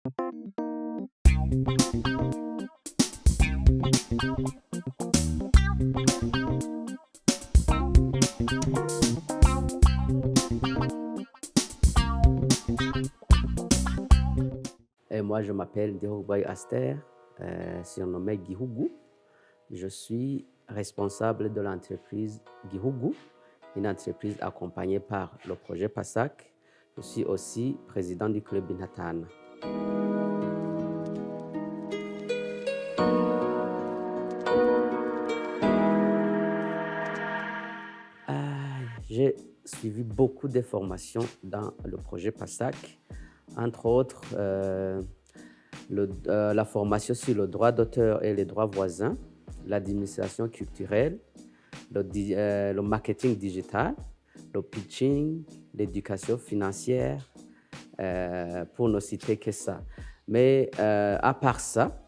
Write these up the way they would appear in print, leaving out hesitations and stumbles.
Et moi, je m'appelle Ndiroboy Aster, surnommé Gihugu. Je suis responsable de l'entreprise Gihugu, une entreprise accompagnée par le projet PASAC. Je suis aussi président du club Binatana. J'ai suivi beaucoup de formations dans le projet PASAC, entre autres la formation sur le droit d'auteur et les droits voisins, l'administration culturelle, le marketing digital, le pitching, l'éducation financière, pour ne citer que ça. Mais à part ça,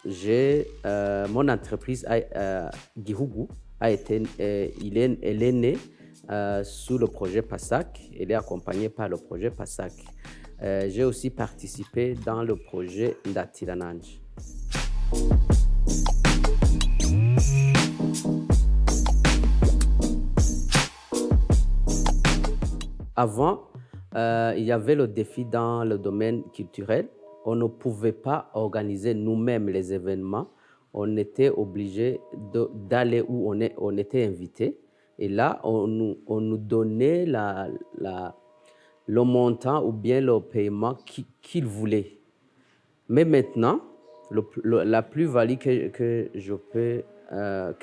mon entreprise, Gihugu, elle est née sous le projet PASAC. Elle est accompagnée par le projet PASAC. J'ai aussi participé dans le projet Ndatirananj. Avant, il y avait le défi dans le domaine culturel. On ne pouvait pas organiser nous-mêmes les événements. On était obligé d'aller où on était invité. Et là, on nous donnait le montant ou bien le paiement qu'ils voulaient. Mais maintenant, la plus-value que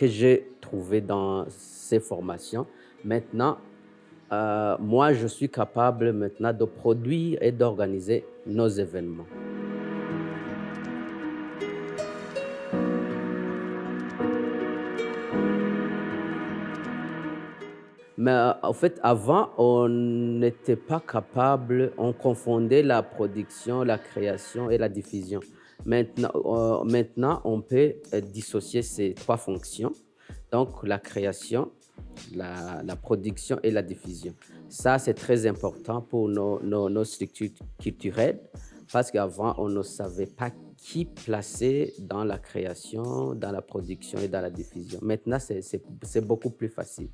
j'ai trouvée dans ces formations, maintenant, moi, je suis capable maintenant de produire et d'organiser nos événements. Mais en fait, avant, on n'était pas capable, on confondait la production, la création et la diffusion. Maintenant, on peut dissocier ces trois fonctions. Donc, la création, la production et la diffusion. Ça, c'est très important pour nos structures culturelles parce qu'avant, on ne savait pas qui placer dans la création, dans la production et dans la diffusion. Maintenant, c'est beaucoup plus facile.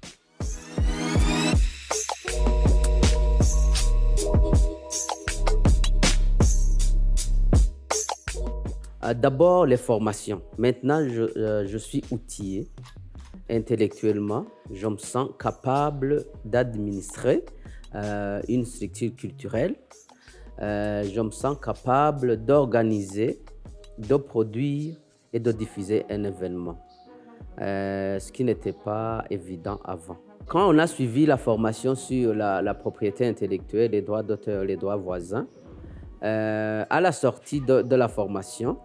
D'abord, les formations. Maintenant, je suis outillé intellectuellement. Je me sens capable d'administrer une structure culturelle. Je me sens capable d'organiser, de produire et de diffuser un événement, ce qui n'était pas évident avant. Quand on a suivi la formation sur la propriété intellectuelle, les droits d'auteur, les droits voisins, à la sortie de la formation,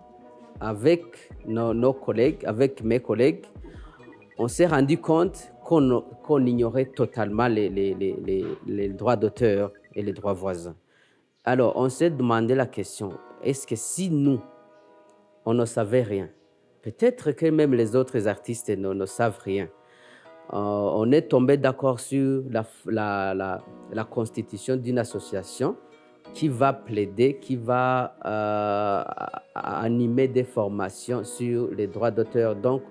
avec nos collègues, avec mes collègues, on s'est rendu compte qu'on ignorait totalement les droits d'auteur et les droits voisins. Alors, on s'est demandé la question, est-ce que si nous, on ne savait rien, peut-être que même les autres artistes ne savent rien. On est tombé d'accord sur la constitution d'une association qui va plaider, qui va animer des formations sur les droits d'auteur, donc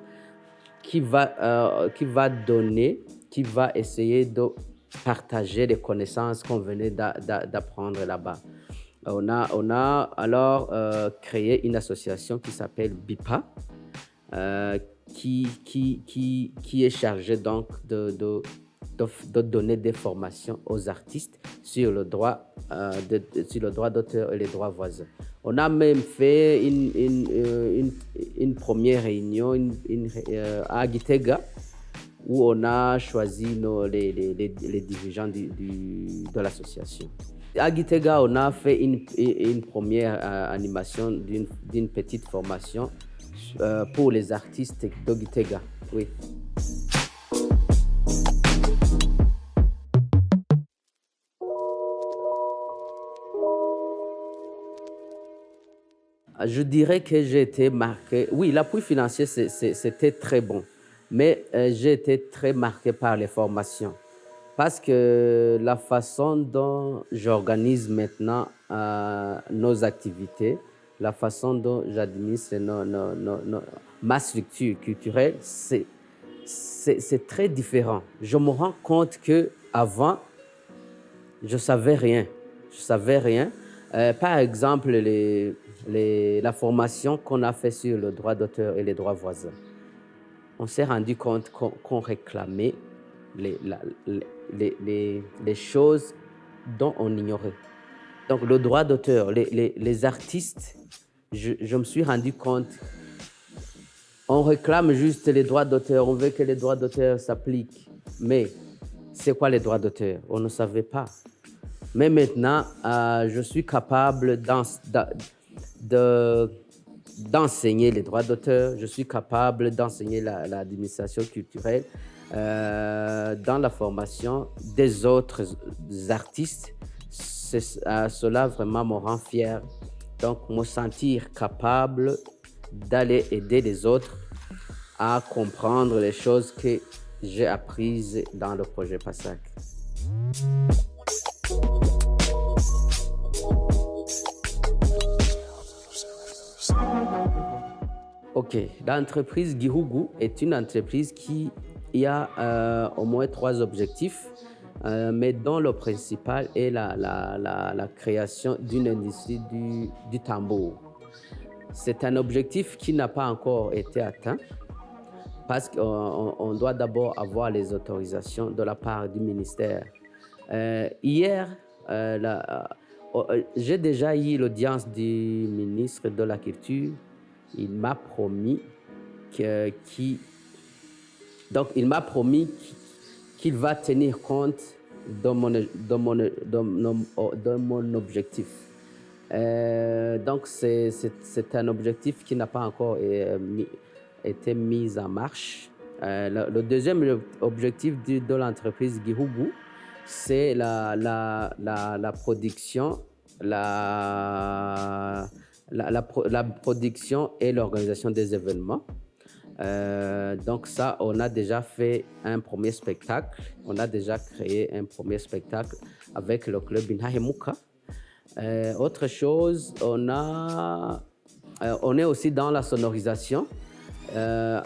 qui va donner, qui va essayer de partager les connaissances qu'on venait d'apprendre là-bas. On a alors créé une association qui s'appelle BIPA, qui est chargée donc de donner des formations aux artistes sur le droit d'auteur et les droits voisins. On a même fait une première réunion à Gitega où on a choisi les dirigeants de l'association. À Gitega, on a fait une première animation d'une petite formation pour les artistes de Gitega. Oui. Je dirais que j'ai été marqué. Oui, l'appui financier, c'était très bon. Mais j'ai été très marqué par les formations. Parce que la façon dont j'organise maintenant nos activités, la façon dont j'administre ma structure culturelle, c'est très différent. Je me rends compte qu'avant, je ne savais rien. Je savais rien. Par exemple, la formation qu'on a fait sur le droit d'auteur et les droits voisins, on s'est rendu compte qu'on réclamait les choses dont on ignorait. Donc, le droit d'auteur, les artistes, je me suis rendu compte, on réclame juste les droits d'auteur, on veut que les droits d'auteur s'appliquent. Mais c'est quoi les droits d'auteur? On ne savait pas. Mais maintenant, je suis capable d'enseigner les droits d'auteur, je suis capable d'enseigner l'administration culturelle dans la formation des autres artistes. Cela vraiment me rend fier. Donc, me sentir capable d'aller aider les autres à comprendre les choses que j'ai apprises dans le projet PASAC. Ok, l'entreprise Gihugu est une entreprise qui a au moins 3 objectifs, mais dont le principal est la création d'une industrie du tambour. C'est un objectif qui n'a pas encore été atteint parce qu'on doit d'abord avoir les autorisations de la part du ministère. Hier, j'ai déjà eu l'audience du ministre de la Culture. Il m'a promis qu'il va tenir compte de mon objectif. Donc, c'est un objectif qui n'a pas encore été mis en marche. Le deuxième objectif de l'entreprise Gihugu, c'est la production, la production et l'organisation des événements. Donc ça, on a déjà fait un premier spectacle. On a déjà créé un premier spectacle avec le club Inhahemuka. Autre chose, on est aussi dans la sonorisation. Et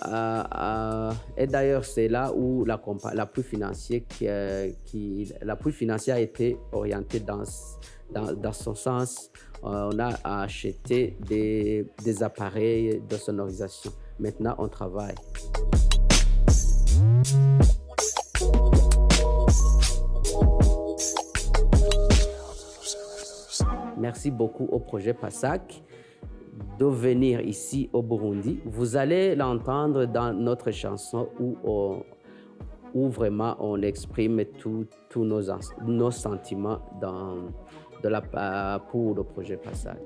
d'ailleurs, c'est là où la plus financière a été orientée dans son sens. On a acheté des appareils de sonorisation. Maintenant, on travaille. Merci beaucoup au projet PASAC de venir ici au Burundi. Vous allez l'entendre dans notre chanson où vraiment on exprime tous nos sentiments pour le projet PASAC.